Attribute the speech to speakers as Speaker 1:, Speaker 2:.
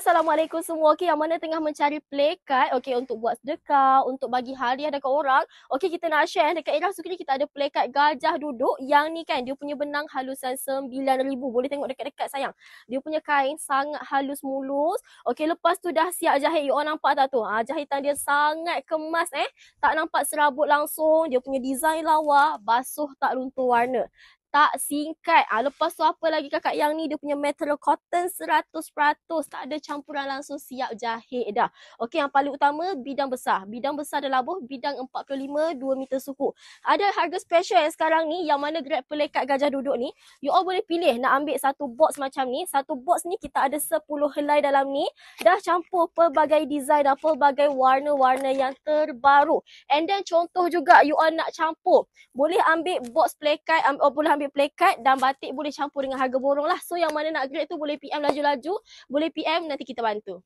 Speaker 1: Assalamualaikum semua. Okey, yang mana tengah mencari playcard, okey, untuk buat sedekah, untuk bagi hadiah dekat orang. Okey, kita nak share dekat Era Sukri kita ada playcard gajah duduk. Yang ni kan dia punya benang halusan 9,000. Boleh tengok dekat-dekat sayang. Dia punya kain sangat halus mulus. Okey, lepas tu dah siap jahit. You all nampak tak tu? Jahitan dia sangat kemas Tak nampak serabut langsung. Dia punya design lawa, basuh tak luntur warna. Tak singkat. Lepas tu apa lagi kakak yang ni, dia punya material cotton 100%. Tak ada campuran, langsung siap jahit dah. Okey, yang paling utama bidang besar. Bidang besar dah labuh, bidang 45 2 meter suku. Ada harga special yang sekarang ni, yang mana grade pelekat gajah duduk ni, you all boleh pilih nak ambil satu box macam ni. Satu box ni kita ada 10 helai dalam ni. Dah campur pelbagai design dan pelbagai warna-warna yang terbaru. And then contoh juga you all nak campur, boleh ambil box pelekat, boleh ambil pelekat dan batik boleh campur dengan harga borong lah. So yang mana nak grade tu boleh PM laju-laju, boleh PM, nanti kita bantu.